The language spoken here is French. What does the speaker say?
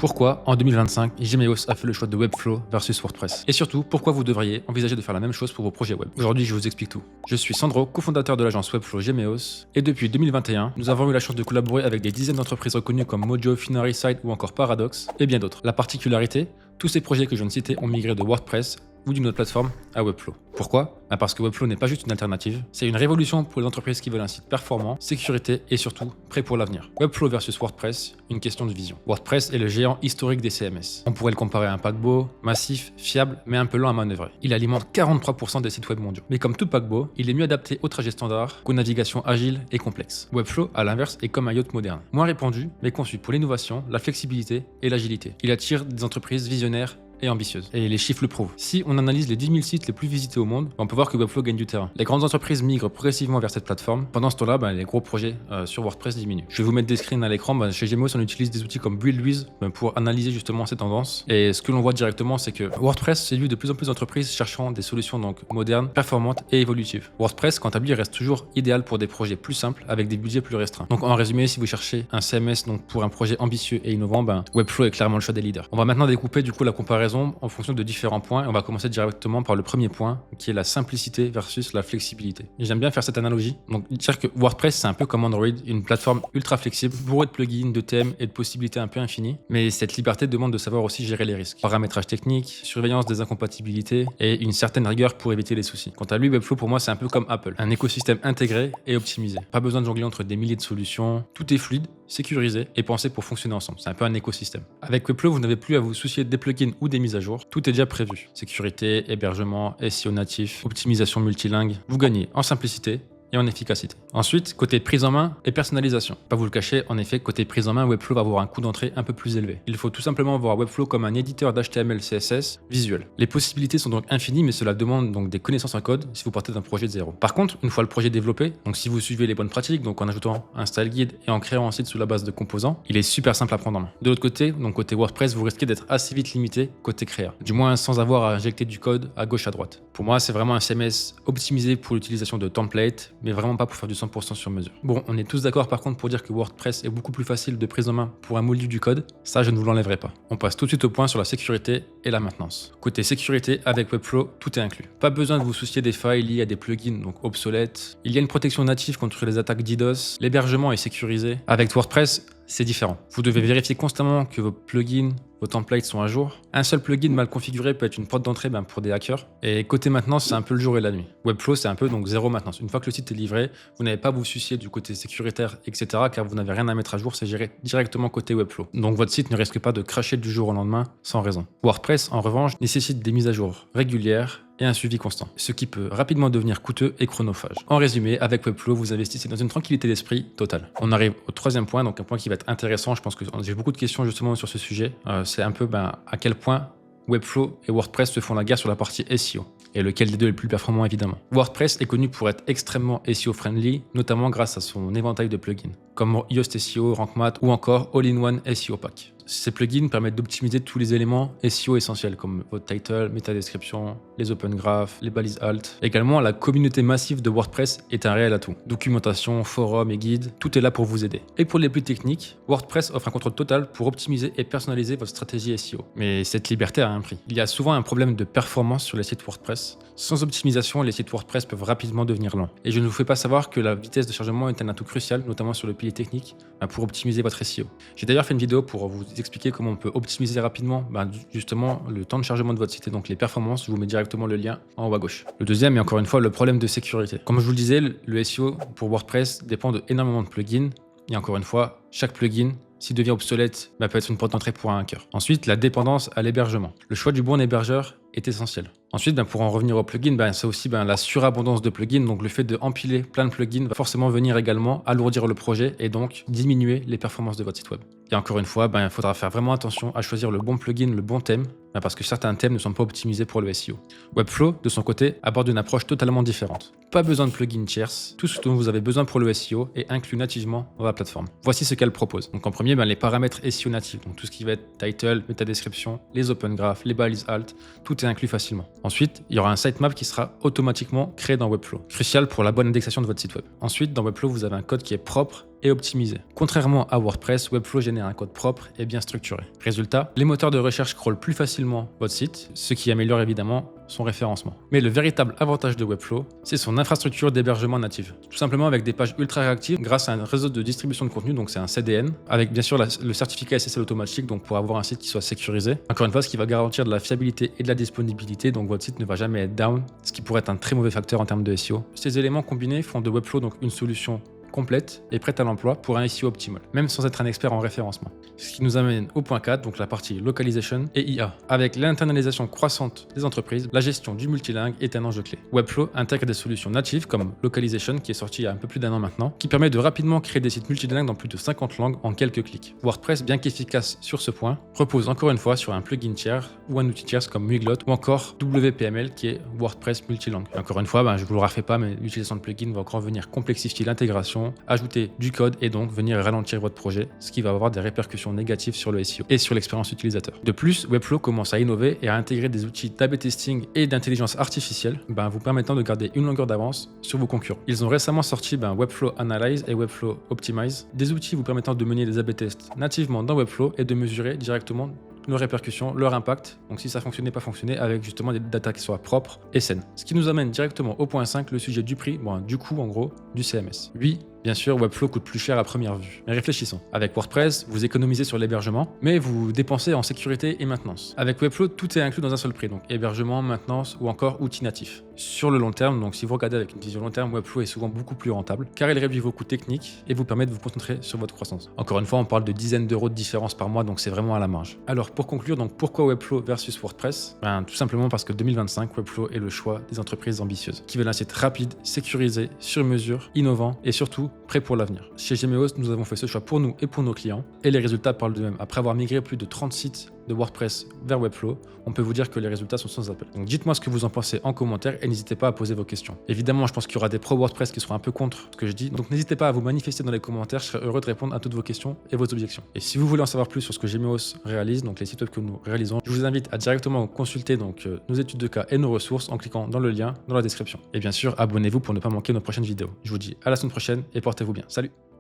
Pourquoi, en 2025, Gmeos a fait le choix de Webflow versus WordPress? Et surtout, pourquoi vous devriez envisager de faire la même chose pour vos projets web? Aujourd'hui, je vous explique tout. Je suis Sandro, cofondateur de l'agence Webflow Gmeos, et depuis 2021, nous avons eu la chance de collaborer avec des dizaines d'entreprises reconnues comme Mojo, Finarisite ou encore Paradox, et bien d'autres. La particularité, tous ces projets que je viens de citer ont migré de WordPress ou d'une autre plateforme à Webflow. Pourquoi? Parce que Webflow n'est pas juste une alternative, c'est une révolution pour les entreprises qui veulent un site performant, sécurité et surtout prêt pour l'avenir. Webflow versus WordPress, une question de vision. WordPress est le géant historique des CMS. On pourrait le comparer à un paquebot, massif, fiable, mais un peu lent à manœuvrer. Il alimente 43% des sites web mondiaux. Mais comme tout paquebot, il est mieux adapté au trajet standard qu'aux navigations agiles et complexes. Webflow, à l'inverse, est comme un yacht moderne. Moins répandu, mais conçu pour l'innovation, la flexibilité et l'agilité. Il attire des entreprises visionnaires et ambitieuse. Et les chiffres le prouvent. Si on analyse les 10 000 sites les plus visités au monde, on peut voir que Webflow gagne du terrain. Les grandes entreprises migrent progressivement vers cette plateforme. Pendant ce temps-là, les gros projets sur WordPress diminuent. Je vais vous mettre des screens à l'écran. Chez Gmeos, on utilise des outils comme Buildwiz pour analyser justement ces tendances. Et ce que l'on voit directement, c'est que WordPress séduit de plus en plus d'entreprises cherchant des solutions donc modernes, performantes et évolutives. WordPress, quant à lui, reste toujours idéal pour des projets plus simples avec des budgets plus restreints. Donc en résumé, si vous cherchez un CMS donc pour un projet ambitieux et innovant, Webflow est clairement le choix des leaders. On va maintenant découper du coup la comparaison en fonction de différents points. On va commencer directement par le premier point qui est la simplicité versus la flexibilité. Et j'aime bien faire cette analogie. Donc dire que WordPress c'est un peu comme Android, une plateforme ultra flexible, bourrée de plugins, de thèmes et de possibilités un peu infinies. Mais cette liberté demande de savoir aussi gérer les risques. Paramétrage technique, surveillance des incompatibilités et une certaine rigueur pour éviter les soucis. Quant à lui, Webflow pour moi c'est un peu comme Apple, un écosystème intégré et optimisé. Pas besoin de jongler entre des milliers de solutions. Tout est fluide, sécurisé et pensé pour fonctionner ensemble. C'est un peu un écosystème. Avec Webflow, vous n'avez plus à vous soucier des plugins ou des mises à jour. Tout est déjà prévu. Sécurité, hébergement, SEO natif, optimisation multilingue. Vous gagnez en simplicité et en efficacité. Ensuite, côté prise en main et personnalisation. Pas vous le cacher, en effet, côté prise en main, Webflow va avoir un coût d'entrée un peu plus élevé. Il faut tout simplement voir Webflow comme un éditeur d'HTML, CSS visuel. Les possibilités sont donc infinies, mais cela demande donc des connaissances en code si vous partez d'un projet de zéro. Par contre, une fois le projet développé, donc si vous suivez les bonnes pratiques, donc en ajoutant un style guide et en créant un site sous la base de composants, il est super simple à prendre en main. De l'autre côté, donc côté WordPress, vous risquez d'être assez vite limité côté créa. Du moins sans avoir à injecter du code à gauche à droite. Pour moi, c'est vraiment un CMS optimisé pour l'utilisation de templates, mais vraiment pas pour faire du 100% sur mesure. Bon, on est tous d'accord par contre pour dire que WordPress est beaucoup plus facile de prise en main pour un moldu du code. Ça, je ne vous l'enlèverai pas. On passe tout de suite au point sur la sécurité et la maintenance. Côté sécurité, avec Webflow, tout est inclus. Pas besoin de vous soucier des failles liées à des plugins, donc obsolètes. Il y a une protection native contre les attaques DDoS. L'hébergement est sécurisé. Avec WordPress, c'est différent. Vous devez vérifier constamment que vos plugins, vos templates sont à jour. Un seul plugin mal configuré peut être une porte d'entrée pour des hackers. Et côté maintenance, c'est un peu le jour et la nuit. Webflow, c'est un peu donc zéro maintenance. Une fois que le site est livré, vous n'avez pas à vous soucier du côté sécuritaire, etc. car vous n'avez rien à mettre à jour, c'est géré directement côté Webflow. Donc votre site ne risque pas de crasher du jour au lendemain sans raison. WordPress, en revanche, nécessite des mises à jour régulières et un suivi constant, ce qui peut rapidement devenir coûteux et chronophage. En résumé, avec Webflow, vous investissez dans une tranquillité d'esprit totale. On arrive au troisième point, donc un point qui va être intéressant. Je pense que j'ai beaucoup de questions justement sur ce sujet. C'est un peu à quel point Webflow et WordPress se font la guerre sur la partie SEO. Et lequel des deux est le plus performant évidemment. WordPress est connu pour être extrêmement SEO friendly, notamment grâce à son éventail de plugins, comme Yoast SEO, Rank Math ou encore All-in-One SEO Pack. Ces plugins permettent d'optimiser tous les éléments SEO essentiels comme votre title, métadescription, les open graph, les balises alt. Également, la communauté massive de WordPress est un réel atout. Documentation, forums et guides, tout est là pour vous aider. Et pour les plus techniques, WordPress offre un contrôle total pour optimiser et personnaliser votre stratégie SEO. Mais cette liberté a un prix. Il y a souvent un problème de performance sur les sites WordPress. Sans optimisation, les sites WordPress peuvent rapidement devenir lents. Et je ne vous fais pas savoir que la vitesse de chargement est un atout crucial, notamment sur le pilier technique, pour optimiser votre SEO. J'ai d'ailleurs fait une vidéo pour vous expliquer comment on peut optimiser rapidement justement le temps de chargement de votre site et donc les performances. Je vous mets directement le lien en haut à gauche. Le deuxième est encore une fois le problème de sécurité. Comme je vous le disais, le SEO pour WordPress dépend énormément de plugins et encore une fois, chaque plugin, s'il devient obsolète, peut être une porte d'entrée pour un hacker. Ensuite, la dépendance à l'hébergement. Le choix du bon hébergeur est essentiel. Ensuite, pour en revenir aux plugins, c'est aussi la surabondance de plugins. Donc le fait d'empiler plein de plugins va forcément venir également alourdir le projet et donc diminuer les performances de votre site web. Et encore une fois, il faudra faire vraiment attention à choisir le bon plugin, le bon thème, parce que certains thèmes ne sont pas optimisés pour le SEO. Webflow, de son côté, aborde une approche totalement différente. Pas besoin de plugins tierces, tout ce dont vous avez besoin pour le SEO est inclus nativement dans la plateforme. Voici ce qu'elle propose. Donc en premier, les paramètres SEO natifs, donc tout ce qui va être title, métadescription, les open graph, les balises alt, tout tout est inclus facilement. Ensuite, il y aura un sitemap qui sera automatiquement créé dans Webflow, crucial pour la bonne indexation de votre site web. Ensuite, dans Webflow, vous avez un code qui est propre et optimisé. Contrairement à WordPress, Webflow génère un code propre et bien structuré. Résultat, les moteurs de recherche crawlent plus facilement votre site, ce qui améliore évidemment son référencement. Mais le véritable avantage de Webflow, c'est son infrastructure d'hébergement native. Tout simplement avec des pages ultra réactives grâce à un réseau de distribution de contenu, donc c'est un CDN, avec bien sûr le certificat SSL automatique, donc pour avoir un site qui soit sécurisé. Encore une fois, ce qui va garantir de la fiabilité et de la disponibilité, donc votre site ne va jamais être down, ce qui pourrait être un très mauvais facteur en termes de SEO. Ces éléments combinés font de Webflow donc une solution complète et prête à l'emploi pour un SEO optimal, même sans être un expert en référencement. Ce qui nous amène au point 4, donc la partie localization et IA. Avec l'internalisation croissante des entreprises, la gestion du multilingue est un enjeu clé. Webflow intègre des solutions natives comme Localization, qui est sorti il y a un peu plus d'1 an maintenant, qui permet de rapidement créer des sites multilingues dans plus de 50 langues en quelques clics. WordPress, bien qu'efficace sur ce point, repose encore une fois sur un plugin tiers ou un outil tiers comme Muglot ou encore WPML qui est WordPress multilangue. Et encore une fois, je ne vous le refais pas, mais l'utilisation de plugins va encore venir complexifier l'intégration, ajouter du code et donc venir ralentir votre projet, ce qui va avoir des répercussions négatives sur le SEO et sur l'expérience utilisateur. De plus, Webflow commence à innover et à intégrer des outils d'A/B testing et d'intelligence artificielle, vous permettant de garder une longueur d'avance sur vos concurrents. Ils ont récemment sorti Webflow Analyze et Webflow Optimize, des outils vous permettant de mener des A/B tests nativement dans Webflow et de mesurer directement nos répercussions, leur impact, donc si ça fonctionnait, pas fonctionnait, avec justement des data qui soient propres et saines. Ce qui nous amène directement au point 5, le sujet du prix, du coût en gros, du CMS. Oui, bien sûr, Webflow coûte plus cher à première vue. Mais réfléchissons. Avec WordPress, vous économisez sur l'hébergement, mais vous dépensez en sécurité et maintenance. Avec Webflow, tout est inclus dans un seul prix, donc hébergement, maintenance ou encore outils natifs. Sur le long terme, donc si vous regardez avec une vision long terme, Webflow est souvent beaucoup plus rentable, car il réduit vos coûts techniques et vous permet de vous concentrer sur votre croissance. Encore une fois, on parle de dizaines d'euros de différence par mois, donc c'est vraiment à la marge. Alors pour conclure, donc pourquoi Webflow versus WordPress? Tout simplement parce que 2025, Webflow est le choix des entreprises ambitieuses, qui veulent un site rapide, sécurisé, sur mesure, innovant et surtout prêt pour l'avenir. Chez Gemeos, nous avons fait ce choix pour nous et pour nos clients, et les résultats parlent d'eux-mêmes. Après avoir migré plus de 30 sites de WordPress vers Webflow, on peut vous dire que les résultats sont sans appel. Donc dites-moi ce que vous en pensez en commentaire et n'hésitez pas à poser vos questions. Évidemment, je pense qu'il y aura des pros WordPress qui seront un peu contre ce que je dis, donc n'hésitez pas à vous manifester dans les commentaires, je serai heureux de répondre à toutes vos questions et vos objections. Et si vous voulez en savoir plus sur ce que Gemeos réalise, donc les sites web que nous réalisons, je vous invite à directement consulter nos études de cas et nos ressources en cliquant dans le lien dans la description. Et bien sûr, abonnez-vous pour ne pas manquer nos prochaines vidéos. Je vous dis à la semaine prochaine et portez-vous bien. Salut!